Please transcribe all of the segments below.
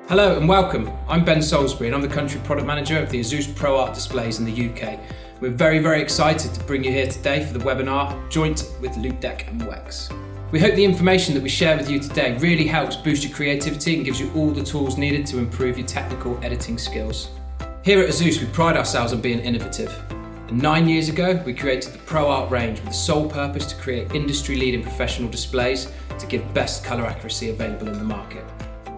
Hello and welcome. I'm Ben Salisbury and I'm the Country Product Manager of the ASUS ProArt displays in the UK. We're very excited to bring you here today for the webinar, joint with Loupedeck and Wex. We hope the information that we share with you today really helps boost your creativity and gives you all the tools needed to improve your technical editing skills. Here at ASUS, we pride ourselves on being innovative. And 9 years ago, we created the ProArt range with the sole purpose to create industry-leading professional displays to give best colour accuracy available in the market.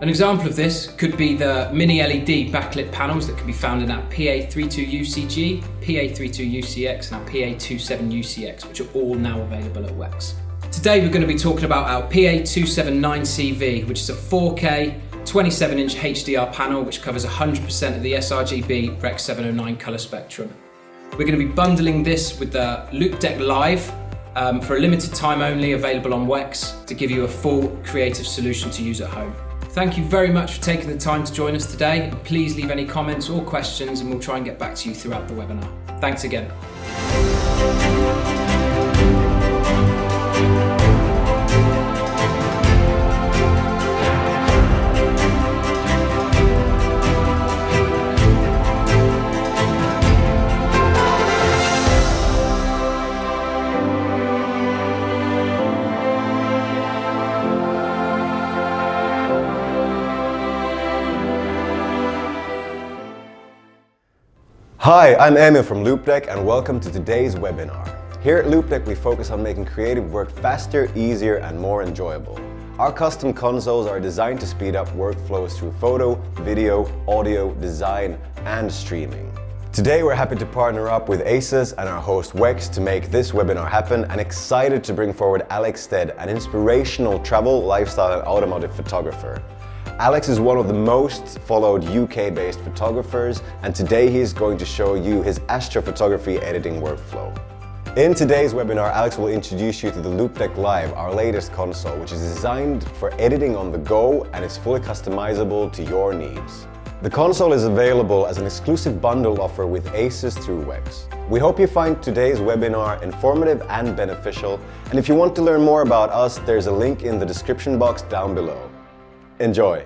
An example of this could be the mini LED backlit panels that can be found in our PA32UCG, PA32UCX and our PA27UCX, which are all now available at Wex. Today we're going to be talking about our PA279CV, which is a 4K 27-inch HDR panel which covers 100% of the sRGB Rec 709 colour spectrum. We're going to be bundling this with the Loupedeck Live for a limited time only, available on Wex, to give you a full creative solution to use at home. Thank you very much for taking the time to join us today, and please leave any comments or questions and we'll try and get back to you throughout the webinar. Thanks again. Hi, I'm Emil from Loupedeck and welcome to today's webinar. Here at Loupedeck we focus on making creative work faster, easier and more enjoyable. Our custom consoles are designed to speed up workflows through photo, video, audio, design and streaming. Today we're happy to partner up with ASUS and our host Wex to make this webinar happen, and excited to bring forward Alex Stead, an inspirational travel, lifestyle and automotive photographer. Alex is one of the most followed UK-based photographers, and today he is going to show you his astrophotography editing workflow. In today's webinar, Alex will introduce you to the Loupedeck Live, our latest console, which is designed for editing on the go and is fully customizable to your needs. The console is available as an exclusive bundle offer with ASUS through Wex. We hope you find today's webinar informative and beneficial, and if you want to learn more about us, there's a link in the description box down below. Enjoy!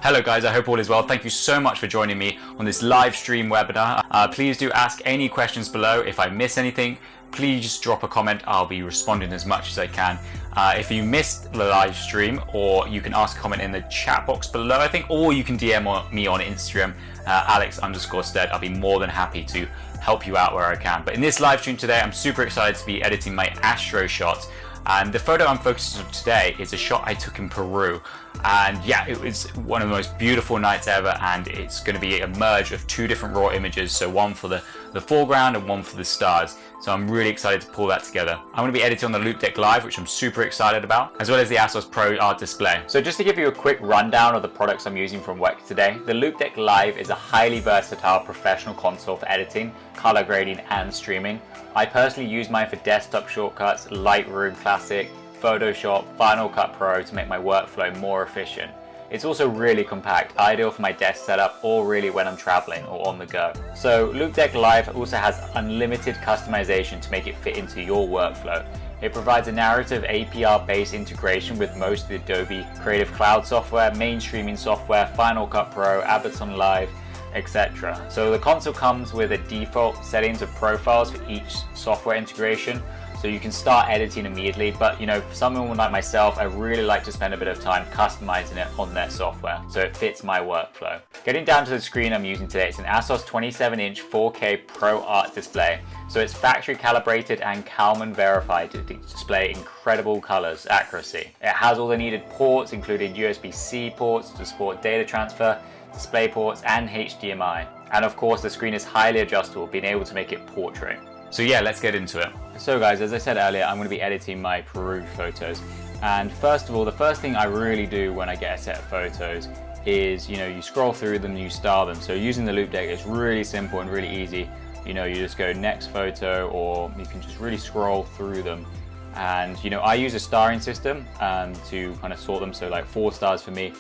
Hello guys, I hope all is well. Thank you so much for joining me on this live stream webinar. Please do ask any questions below. If I miss anything, please just drop a comment. I'll be responding as much as I can. If you missed the live stream, or you can ask a comment in the chat box below, I think, or you can DM me on Instagram, Alex_Stead. I'll be more than happy to help you out where I can. But in this live stream today, I'm super excited to be editing my Astro shots. And the photo I'm focusing on today is a shot I took in Peru. And yeah, it was one of the most beautiful nights ever, and it's going to be a merge of two different raw images, so one for the foreground and one for the stars. So I'm really excited to pull that together. I'm going to be editing on the Loupedeck Live, which I'm super excited about, as well as the ASUS ProArt display. So just to give you a quick rundown of the products I'm using from Wex today, the Loupedeck Live is a highly versatile professional console for editing, color grading and streaming. I personally use mine for desktop shortcuts, Lightroom Classic, Photoshop, Final Cut Pro to make my workflow more efficient. It's also really compact, ideal for my desk setup or really when I'm traveling or on the go. So Loupedeck Live also has unlimited customization to make it fit into your workflow. It provides a narrative APR-based integration with most of the Adobe Creative Cloud software, main streaming software, Final Cut Pro, Ableton Live, etc. So the console comes with a default settings of profiles for each software integration, so you can start editing immediately. But for someone like myself, I really like to spend a bit of time customizing it on their software so it fits my workflow. Getting down to the screen I'm using today, it's an ASUS 27-inch 4K ProArt display. So it's factory calibrated and Kalman verified to display incredible colors accuracy. It has all the needed ports, including USB-C ports to support data transfer, display ports, and HDMI. And of course, the screen is highly adjustable, being able to make it portrait. So yeah, let's get into it. So guys, as I said earlier, I'm going to be editing my Peru photos. And first of all, the first thing I really do when I get a set of photos is, you scroll through them, you style them. So using the Loupedeck is really simple and really easy. You just go next photo, or you can just really scroll through them. And I use a starring system to kind of sort them. So like 4 stars for me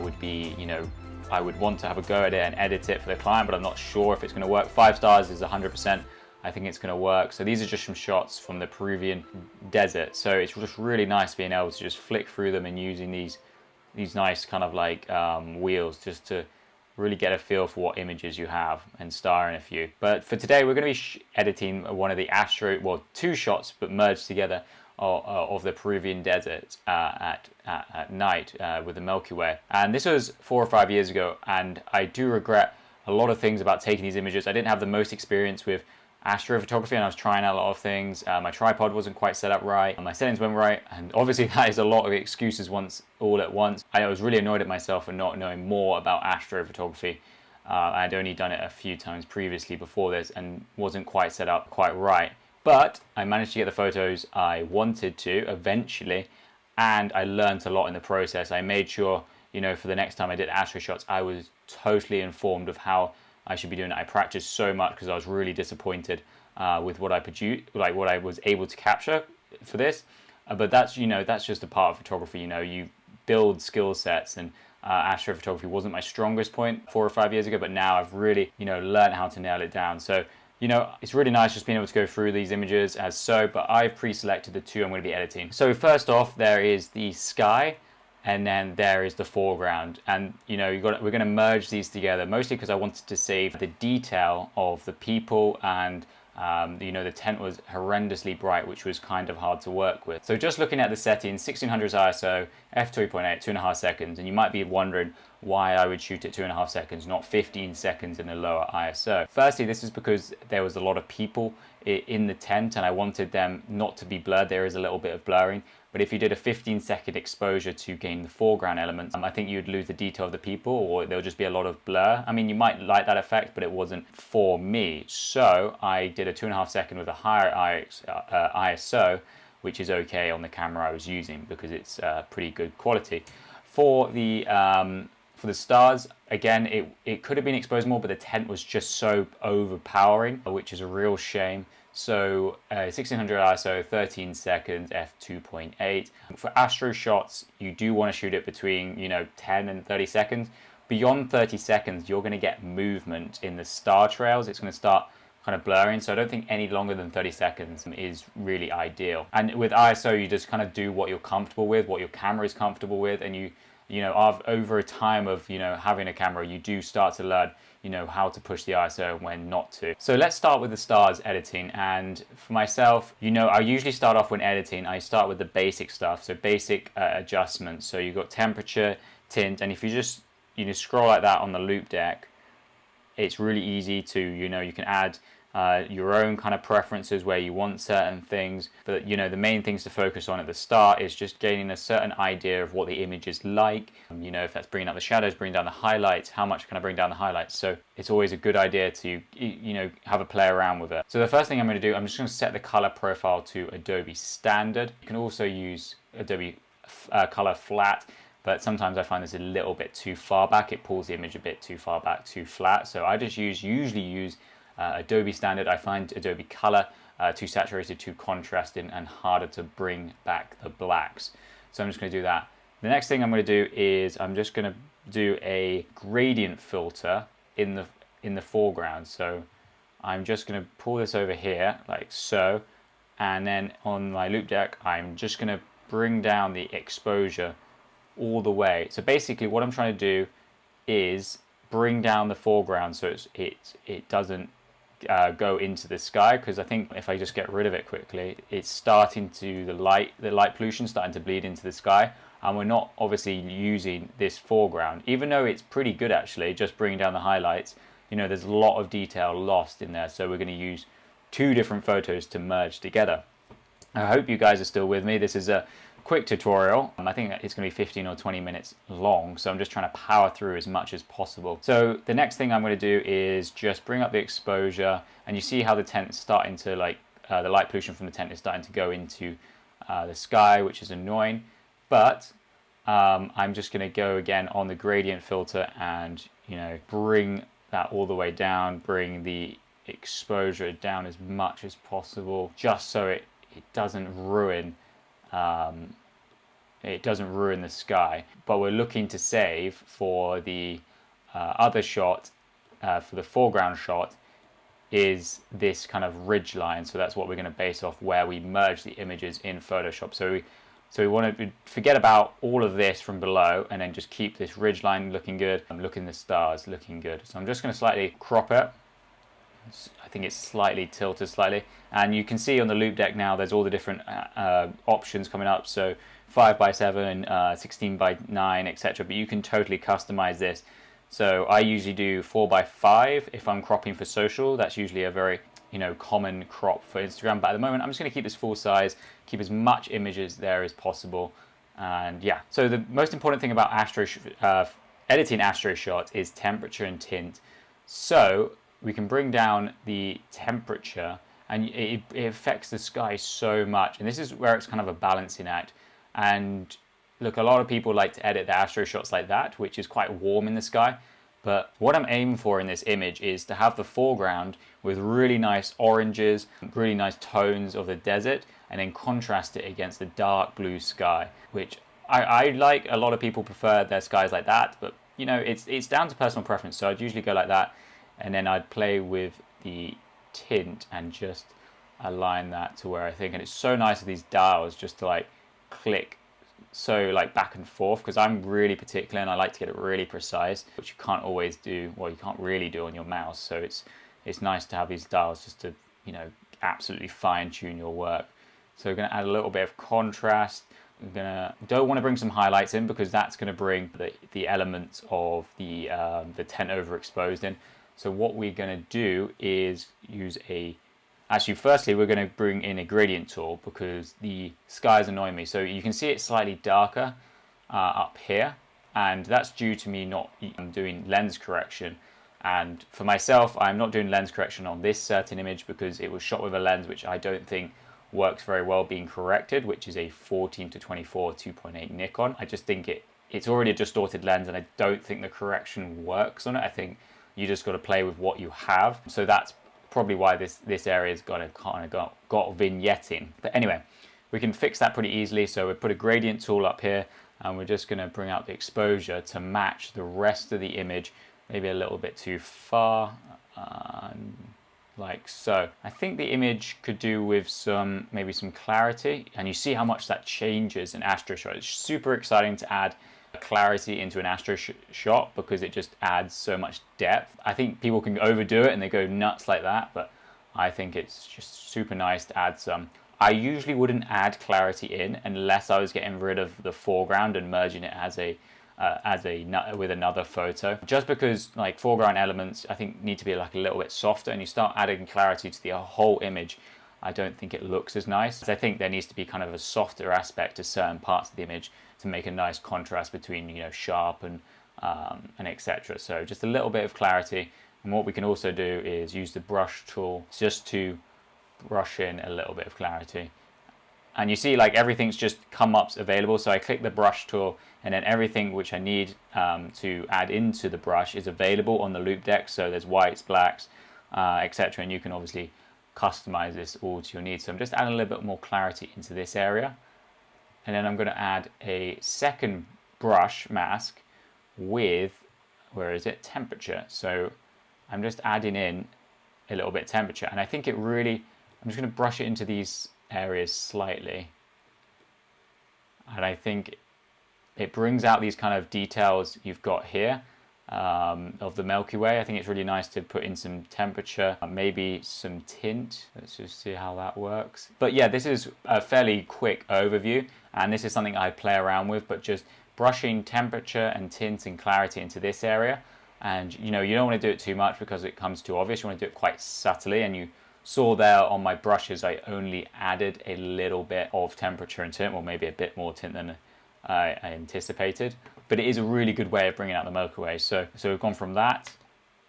would be, I would want to have a go at it and edit it for the client, but I'm not sure if it's going to work. 5 stars is 100%. I think it's going to work. So these are just some shots from the Peruvian desert. So it's just really nice being able to just flick through them and using these nice kind of like wheels just to really get a feel for what images you have and star in a few. But for today, we're going to be editing one of the Astro, well, 2 shots but merged together of the Peruvian desert at night with the Milky Way. And this was 4 or 5 years ago, and I do regret a lot of things about taking these images. I didn't have the most experience with astrophotography, and I was trying out a lot of things. My tripod wasn't quite set up right, my settings weren't right, and obviously that is a lot of excuses all at once. I was really annoyed at myself for not knowing more about astrophotography. I'd only done it a few times previously before this and wasn't quite set up quite right. But I managed to get the photos I wanted to eventually, and I learned a lot in the process. I made sure, for the next time I did astro shots, I was totally informed of how I should be doing it. I practiced so much because I was really disappointed with what I produced, like what I was able to capture for this. But that's just a part of photography. You build skill sets, and astrophotography wasn't my strongest point 4 or 5 years ago, but now I've really learned how to nail it down. So it's really nice just being able to go through these images as so. But I've pre-selected the 2 I'm going to be editing. So first off, there is the sky, and then there is the foreground, and we're going to merge these together, mostly because I wanted to save the detail of the people, and the tent was horrendously bright, which was kind of hard to work with. So just looking at the settings, 1600 ISO, f3.8, 2.5 seconds, and you might be wondering why I would shoot at 2.5 seconds, not 15 seconds in a lower ISO. Firstly, this is because there was a lot of people in the tent, and I wanted them not to be blurred. There is a little bit of blurring, but if you did a 15-second exposure to gain the foreground elements, I think you'd lose the detail of the people, or there'll just be a lot of blur. I mean, you might like that effect, but it wasn't for me. So I did a 2.5 second with a higher ISO, which is okay on the camera I was using because it's pretty good quality. For the stars, again, it could have been exposed more, but the tent was just so overpowering, which is a real shame. So 1600 ISO, 13 seconds, f2.8. For astro shots, you do want to shoot it between 10 and 30 seconds. Beyond 30 seconds, you're going to get movement in the star trails. It's going to start kind of blurring, so I don't think any longer than 30 seconds is really ideal. And with ISO, you just kind of do what you're comfortable with, what your camera is comfortable with, and over a time of having a camera, you do start to learn how to push the ISO and when not to. So let's start with the stars editing. And for myself, I usually start off when editing, I start with the basic stuff, so basic adjustments. So you've got temperature, tint, and if you just scroll like that on the Loupedeck, it's really easy to you can add your own kind of preferences where you want certain things. But the main things to focus on at the start is just gaining a certain idea of what the image is like. If that's bringing up the shadows, bringing down the highlights, how much can I bring down the highlights? So it's always a good idea to have a play around with it. So the first thing I'm going to do, I'm just going to set the color profile to Adobe Standard. You can also use Adobe Color Flat, but sometimes I find this a little bit too far back. It pulls the image a bit too far back, too flat. So I just usually use Adobe Standard. I find Adobe Color too saturated, too contrasting, and harder to bring back the blacks. So I'm just going to do that. The next thing I'm going to do is I'm just going to do a gradient filter in the foreground. So I'm just going to pull this over here like so, and then on my Loupedeck, I'm just going to bring down the exposure all the way. So basically what I'm trying to do is bring down the foreground so it doesn't go into the sky, because I think if I just get rid of it quickly, it's starting to, the light pollution starting to bleed into the sky, and we're not obviously using this foreground, even though it's pretty good actually, just bringing down the highlights. There's a lot of detail lost in there, so we're going to use two different photos to merge together. I hope you guys are still with me. This is a quick tutorial. I think it's going to be 15 or 20 minutes long, so I'm just trying to power through as much as possible. So the next thing I'm going to do is just bring up the exposure, and you see how the tent is starting to the light pollution from the tent is starting to go into the sky, which is annoying. But I'm just going to go again on the gradient filter and bring that all the way down, bring the exposure down as much as possible, just so it doesn't ruin the sky. But we're looking to save for the other shot, for the foreground shot, is this kind of ridge line. So that's what we're going to base off where we merge the images in Photoshop. So we want to forget about all of this from below and then just keep this ridge line looking good. I'm looking the stars looking good. So I'm just going to slightly crop it. I think it's slightly tilted slightly, and you can see on the Loupedeck now there's all the different options coming up. So 5x7, 16x9, etc. But you can totally customize this. So I usually do 4x5 if I'm cropping for social. That's usually a very common crop for Instagram. But at the moment, I'm just going to keep this full size, keep as much images there as possible. And yeah, so the most important thing about editing Astro shots is temperature and tint. So we can bring down the temperature, and it affects the sky so much. And this is where it's kind of a balancing act. And look, a lot of people like to edit the Astro shots like that, which is quite warm in the sky. But what I'm aiming for in this image is to have the foreground with really nice oranges, really nice tones of the desert, and then contrast it against the dark blue sky, which I like. A lot of people prefer their skies like that, but it's down to personal preference. So I'd usually go like that, and then I'd play with the tint and just align that to where I think. And it's so nice with these dials just to click so back and forth, because I'm really particular and I like to get it really precise, which you can't always do, well, you can't really do on your mouse. So it's nice to have these dials just to absolutely fine tune your work. So we're going to add a little bit of contrast. Don't want to bring some highlights in, because that's going to bring the elements of the tent overexposed in. So what we're going to do is use firstly, we're going to bring in a gradient tool, because the sky is annoying me. So you can see it's slightly darker up here, and that's due to me not doing lens correction. And for myself, I'm not doing lens correction on this certain image because it was shot with a lens which I don't think works very well being corrected, which is a 14 to 24 2.8 Nikon. I just think it's already a distorted lens, and I don't think the correction works on it. I think you just got to play with what you have. So that's probably why this area's got vignetting. But anyway, we can fix that pretty easily. So we put a gradient tool up here, and we're just going to bring out the exposure to match the rest of the image, maybe a little bit too far, like so. I think the image could do with maybe some clarity, and you see how much that changes in Astro shot. It's super exciting to add clarity into an Astro shot because it just adds so much depth. I think people can overdo it and they go nuts like that, but I think it's just super nice to add some. I usually wouldn't add clarity in unless I was getting rid of the foreground and merging it with another photo, just because foreground elements I think need to be a little bit softer, and you start adding clarity to the whole image, I don't think it looks as nice. I think there needs to be kind of a softer aspect to certain parts of the image to make a nice contrast between sharp and etc. So just a little bit of clarity. And what we can also do is use the brush tool just to brush in a little bit of clarity. And you see everything's just come up available. So I click the brush tool, and then everything which I need to add into the brush is available on the Loupedeck. So there's whites, blacks, etc. And you can obviously customize this all to your needs. So I'm just adding a little bit more clarity into this area. And then I'm going to add a second brush mask with, temperature. So I'm just adding in a little bit of temperature. And I think I'm just going to brush it into these areas slightly. And I think it brings out these kind of details you've got here of the Milky Way. I think it's really nice to put in some temperature, maybe some tint. Let's just see how that works. But yeah, this is a fairly quick overview, and this is something I play around with, but just brushing temperature and tint and clarity into this area. And you don't want to do it too much because it comes too obvious. You want to do it quite subtly, and you saw there on my brushes, I only added a little bit of temperature and tint, or maybe a bit more tint than I anticipated. But it is a really good way of bringing out the Milky Way. So we've gone from that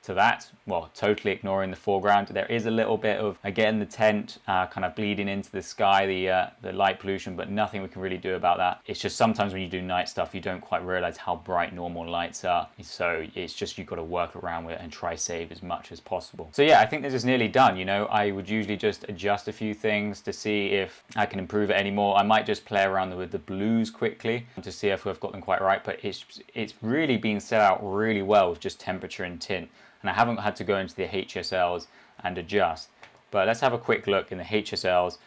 to that, well, totally ignoring the foreground. There is a little bit of, again, the tent kind of bleeding into the sky, the light pollution, but nothing we can really do about that. It's just sometimes when you do night stuff, you don't quite realize how bright normal lights are. So it's just, you've got to work around with it and try save as much as possible. So yeah, I think this is nearly done. You know, I would usually just adjust a few things to see if I can improve it anymore. I might just play around with the blues quickly to see if we've got them quite right, but it's really been set out really well with just temperature and tint. And I haven't had to go into the HSLs and adjust. But let's have a quick look in the HSLs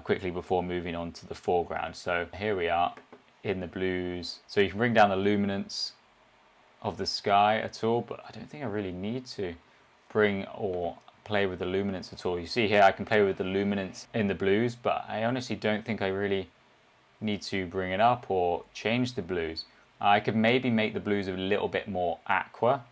quickly before moving on to the foreground. So here we are in the blues. So you can bring down the luminance of the sky at all, but I don't think I really need to bring or play with the luminance at all. You see here I can play with the luminance in the blues, but I honestly don't think I really need to bring it up or change the blues. I could maybe make the blues a little bit more aqua,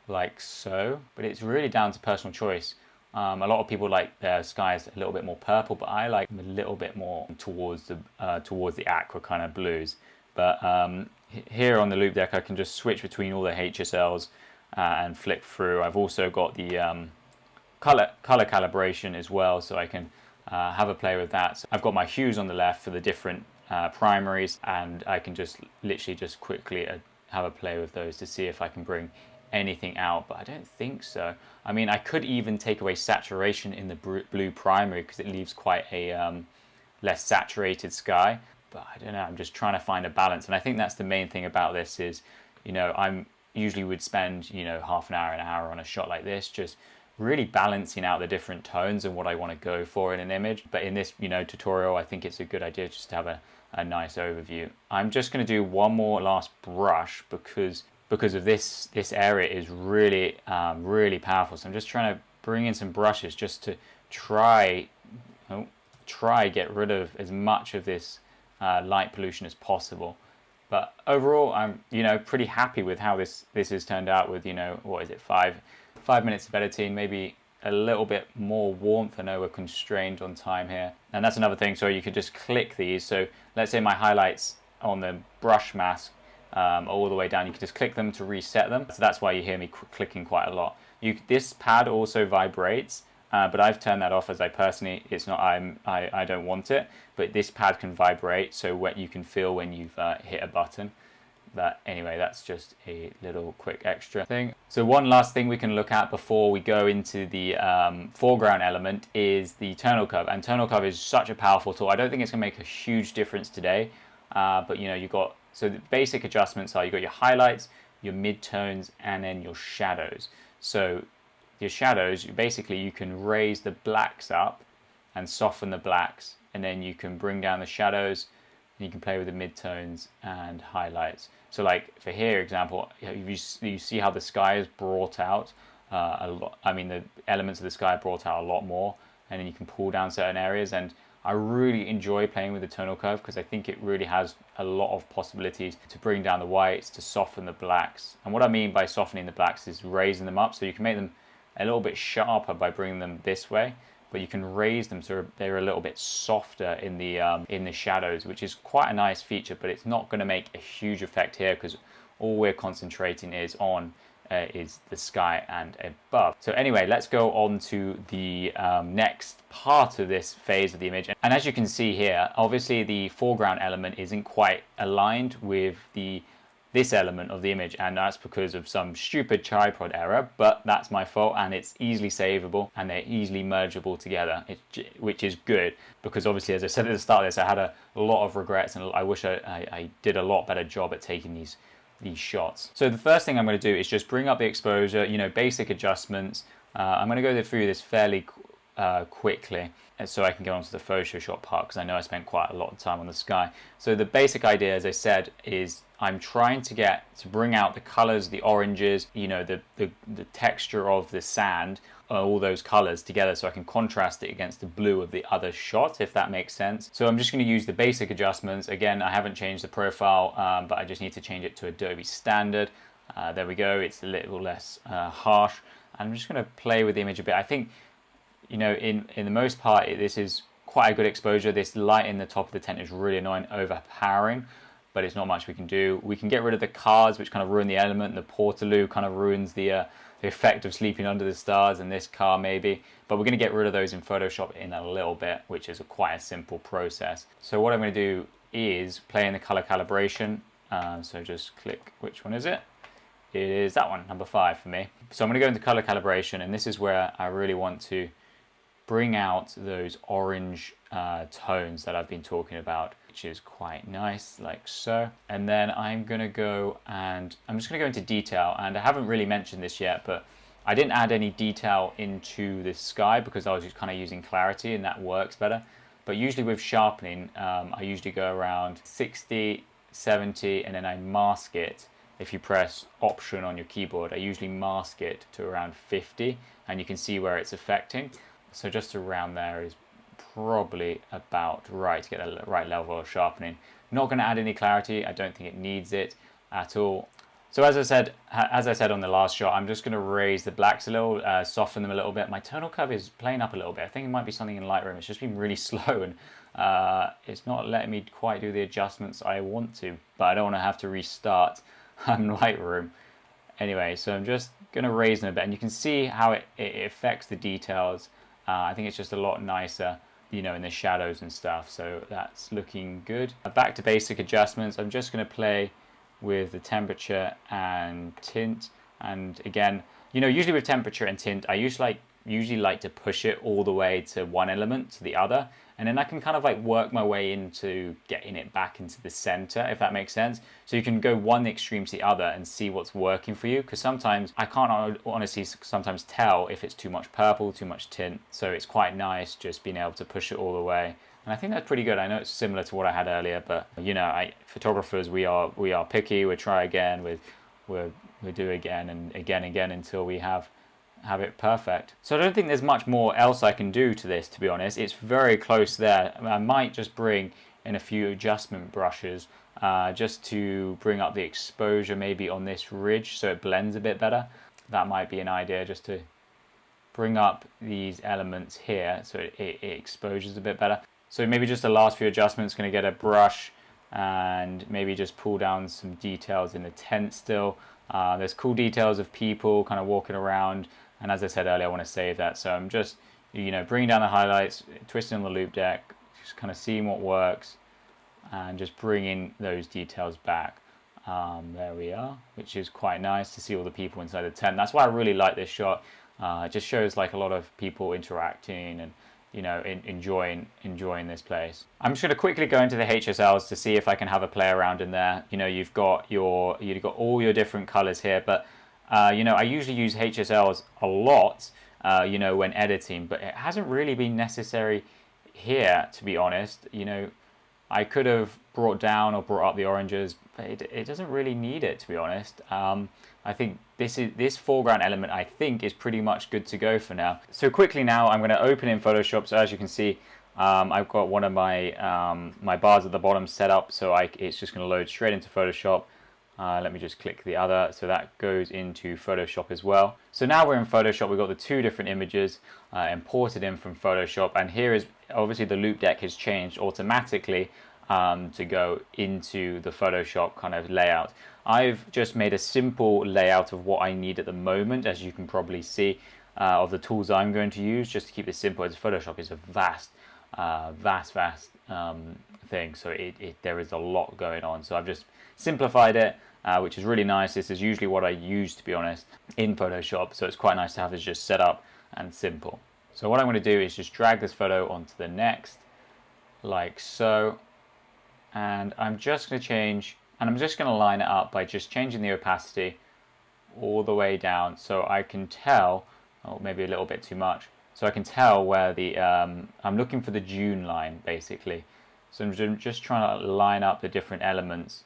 like so, but it's really down to personal choice. A lot of people like their skies a little bit more purple, but I like them a little bit more towards the aqua kind of blues. But here on the Loupedeck, I can just switch between all the HSLs and flick through. I've also got the color calibration as well, so I can have a play with that. So I've got my hues on the left for the different primaries, and I can just literally just quickly have a play with those to see if I can bring anything out, but I don't think so. I mean, I could even take away saturation in the blue primary because it leaves quite a less saturated sky, but I don't know, I'm just trying to find a balance. And I think that's the main thing about this is, you know, I'm usually would spend, you know, half an hour on a shot like this, just really balancing out the different tones and what I want to go for in an image. But in this, you know, tutorial, I think it's a good idea just to have a nice overview. I'm just going to do one more last brush because of this area is really really powerful. So I'm just trying to bring in some brushes just to try get rid of as much of this light pollution as possible. But overall, I'm, you know, pretty happy with how this has turned out with, you know, what is it, five minutes of editing, maybe a little bit more warmth. I know we're constrained on time here, and that's another thing. So you could just click these. So let's say my highlights on the brush mask all the way down, you can just click them to reset them. So that's why you hear me clicking quite a lot. This pad also vibrates, but I've turned that off as I personally, it's not, I don't want it, but this pad can vibrate, so what you can feel when you've hit a button. But anyway, that's just a little quick extra thing. So one last thing we can look at before we go into the foreground element is the tonal curve. And tonal curve is such a powerful tool. I don't think it's gonna make a huge difference today, but you know, you've got, so the basic adjustments are, you've got your highlights, your midtones, and then your shadows. So your shadows, basically you can raise the blacks up and soften the blacks, and then you can bring down the shadows, and you can play with the midtones and highlights. So like for here example, you see how the sky is brought out a lot. I mean, the elements of the sky are brought out a lot more, and then you can pull down certain areas. And I really enjoy playing with the tonal curve because I think it really has a lot of possibilities to bring down the whites, to soften the blacks. And what I mean by softening the blacks is raising them up, so you can make them a little bit sharper by bringing them this way, but you can raise them so they're a little bit softer in the shadows, which is quite a nice feature, but it's not going to make a huge effect here because all we're concentrating is on is the sky and above. So anyway, let's go on to the next part of this phase of the image. And as you can see here, obviously the foreground element isn't quite aligned with this element of the image, and that's because of some stupid tripod error, but that's my fault, and it's easily savable and they're easily mergeable together, which is good, because obviously, as I said at the start of this, I had a lot of regrets and I wish I did a lot better job at taking these shots. So the first thing I'm going to do is just bring up the exposure, you know, basic adjustments. I'm going to go through this fairly quickly so I can get onto the Photoshop part, because I know I spent quite a lot of time on the sky. So the basic idea, as I said, is I'm trying to bring out the colors, the oranges, you know, the texture of the sand, all those colors together, so I can contrast it against the blue of the other shot, if that makes sense. So I'm just going to use the basic adjustments. Again, I haven't changed the profile, but I just need to change it to Adobe Standard. There we go, it's a little less harsh. I'm just going to play with the image a bit. I think, you know, in the most part, this is quite a good exposure. This light in the top of the tent is really annoying, overpowering, but it's not much we can do. We can get rid of the cars, which kind of ruin the element. The portaloo kind of ruins the effect of sleeping under the stars, and this car maybe. But we're going to get rid of those in Photoshop in a little bit, which is quite a simple process. So what I'm going to do is play in the color calibration. So just click, which one is it? It is that one, number 5 for me. So I'm going to go into color calibration, and this is where I really want to bring out those orange tones that I've been talking about, which is quite nice, like so. And then I'm going to go and I'm just going to go into detail, and I haven't really mentioned this yet, but I didn't add any detail into the sky because I was just kind of using clarity, and that works better. But usually with sharpening, I usually go around 60, 70, and then I mask it. If you press Option on your keyboard, I usually mask it to around 50, and you can see where it's affecting. So just around there is probably about right to get the right level of sharpening. Not going to add any clarity. I don't think it needs it at all. So as I said on the last shot, I'm just going to raise the blacks a little, soften them a little bit. My tonal curve is playing up a little bit. I think it might be something in Lightroom. It's just been really slow, and it's not letting me quite do the adjustments I want to, but I don't want to have to restart Lightroom. Anyway, so I'm just going to raise them a bit, and you can see how it affects the details. I think it's just a lot nicer, you know, in the shadows and stuff. So that's looking good. Back to basic adjustments. I'm just going to play with the temperature and tint. And again, you know, usually with temperature and tint, I usually like to push it all the way to one element to the other, and then I can kind of like work my way into getting it back into the center, if that makes sense. So you can go one extreme to the other and see what's working for you, because sometimes I can't honestly sometimes tell if it's too much purple, too much tint. So it's quite nice just being able to push it all the way. And I think that's pretty good. I know it's similar to what I had earlier, but you know, photographers, we are picky. We try again, we do again and again until we have it perfect. So I don't think there's much more else I can do to this, to be honest. It's very close there. I might just bring in a few adjustment brushes just to bring up the exposure maybe on this ridge so it blends a bit better. That might be an idea, just to bring up these elements here so it exposes a bit better. So maybe just the last few adjustments, going to get a brush and maybe just pull down some details in the tent still. There's cool details of people kind of walking around, and as I said earlier, I want to save that. So I'm just, you know, bringing down the highlights, twisting on the Loupedeck, just kind of seeing what works, and just bringing those details back. There we are, which is quite nice to see all the people inside the tent. That's why I really like this shot. It just shows like a lot of people interacting and, you know, enjoying this place. I'm just going to quickly go into the HSLs to see if I can have a play around in there. You know, you've got all your different colors here, but you know, I usually use HSLs a lot, you know, when editing, but it hasn't really been necessary here, to be honest. You know, I could have brought down or brought up the oranges, but it doesn't really need it, to be honest. I think this foreground element, I think, is pretty much good to go for now. So quickly now, I'm going to open in Photoshop. So as you can see, I've got one of my my bars at the bottom set up, so it's just going to load straight into Photoshop. Let me just click the other, so that goes into Photoshop as well. So now we're in Photoshop. We've got the two different images imported in from Photoshop, and here is obviously the Loupedeck has changed automatically to go into the Photoshop kind of layout. I've just made a simple layout of what I need at the moment, as you can probably see, of the tools I'm going to use, just to keep it simple, as Photoshop is a vast thing, so there is a lot going on. So I've just simplified it, which is really nice. This is usually what I use, to be honest, in Photoshop, so it's quite nice to have this just set up and simple. So what I'm going to do is just drag this photo onto the next, like so, and I'm just going to change, and I'm just going to line it up by just changing the opacity all the way down, so I can tell, oh, maybe a little bit too much, so I can tell where the, I'm looking for the dune line, basically. So I'm just trying to line up the different elements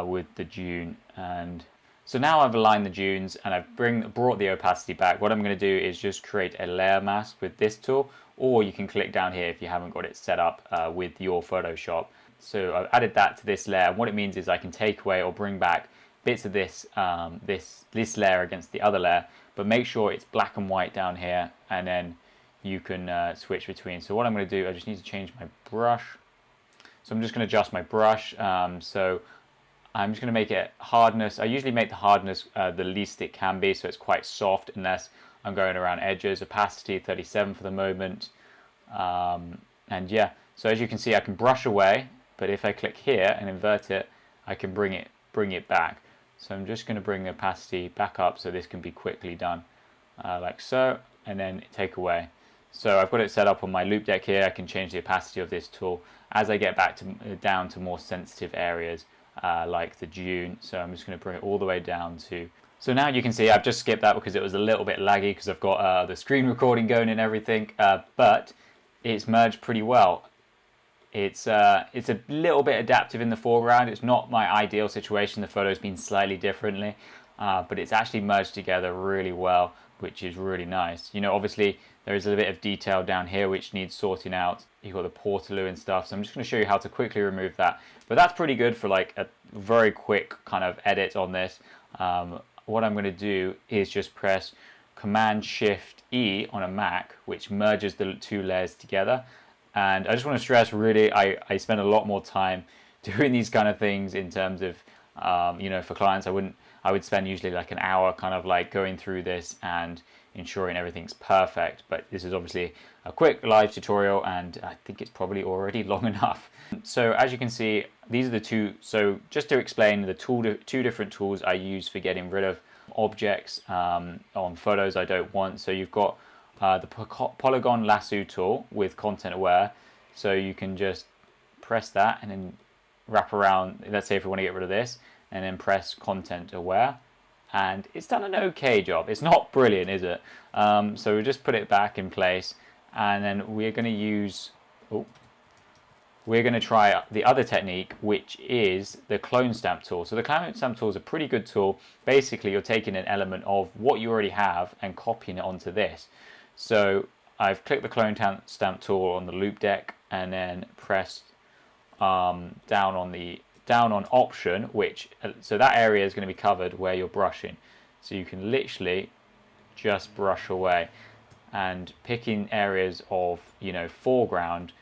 with the dune. And so now I've aligned the dunes and I've brought the opacity back. What I'm going to do is just create a layer mask with this tool, or you can click down here if you haven't got it set up with your Photoshop. So I've added that to this layer, and what it means is I can take away or bring back bits of this this layer against the other layer, but make sure it's black and white down here, and then you can switch between. So what I'm going to do, I just need to change my brush. So I'm just going to adjust my brush. So I'm just going to make it hardness. I usually make the hardness the least it can be, so it's quite soft unless I'm going around edges. Opacity 37 for the moment. And yeah, so as you can see, I can brush away, but if I click here and invert it, I can bring it back. So I'm just going to bring the opacity back up so this can be quickly done, like so, and then take away. So I've got it set up on my Loupedeck here. I can change the opacity of this tool as I get back to down to more sensitive areas like the dune. So I'm just going to bring it all the way down to. So now you can see I've just skipped that because it was a little bit laggy because I've got the screen recording going and everything, but it's merged pretty well. It's a little bit adaptive in the foreground. It's not my ideal situation. The photo's been slightly differently, but it's actually merged together really well, which is really nice. You know, obviously there is a bit of detail down here which needs sorting out. You've got the portaloo and stuff, so I'm just going to show you how to quickly remove that. But that's pretty good for like a very quick kind of edit on this. What I'm going to do is just press Command-Shift-E on a Mac, which merges the two layers together. And I just want to stress, really, I spend a lot more time doing these kind of things in terms of, you know, for clients, I would spend usually like an hour kind of like going through this and ensuring everything's perfect. But this is obviously a quick live tutorial, and I think it's probably already long enough. So as you can see, these are the two. So just to explain the two different tools I use for getting rid of objects on photos I don't want. So you've got the polygon lasso tool with content aware. So you can just press that and then wrap around. Let's say if we want to get rid of this, and then press content aware, and it's done an okay job. It's not brilliant, is it? So we just put it back in place, and then we're going to use. We're going to try the other technique, which is the clone stamp tool. So the clone stamp tool is a pretty good tool. Basically, you're taking an element of what you already have and copying it onto this. So I've clicked the clone stamp tool on the Loupedeck and then pressed down on option, which so that area is going to be covered where you're brushing. So you can literally just brush away and picking areas of, you know, foreground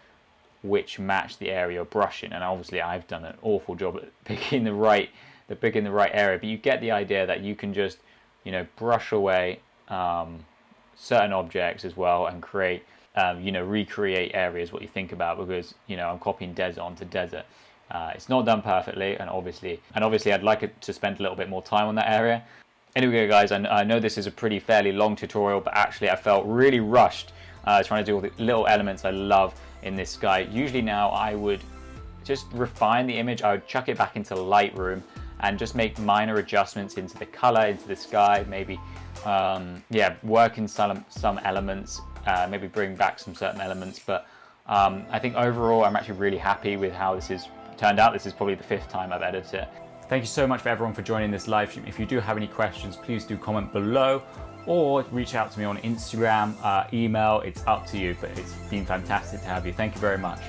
which match the area you're brushing. And obviously I've done an awful job at picking the right area, but you get the idea that you can just, you know, brush away certain objects as well and create, you know, recreate areas what you think about, because, you know, I'm copying desert onto desert. It's not done perfectly, and obviously I'd like it to spend a little bit more time on that area. Anyway, guys, I know this is a fairly long tutorial, but actually I felt really rushed trying to do all the little elements I love in this sky. Usually now I would just refine the image. I would chuck it back into Lightroom and just make minor adjustments into the color, into the sky, maybe work in some elements, maybe bring back some certain elements. But I think overall I'm actually really happy with how this has turned out. This is probably the 5th time I've edited it. Thank you so much for everyone for joining this live stream. If you do have any questions, please do comment below or reach out to me on Instagram, email. It's up to you, but it's been fantastic to have you. Thank you very much.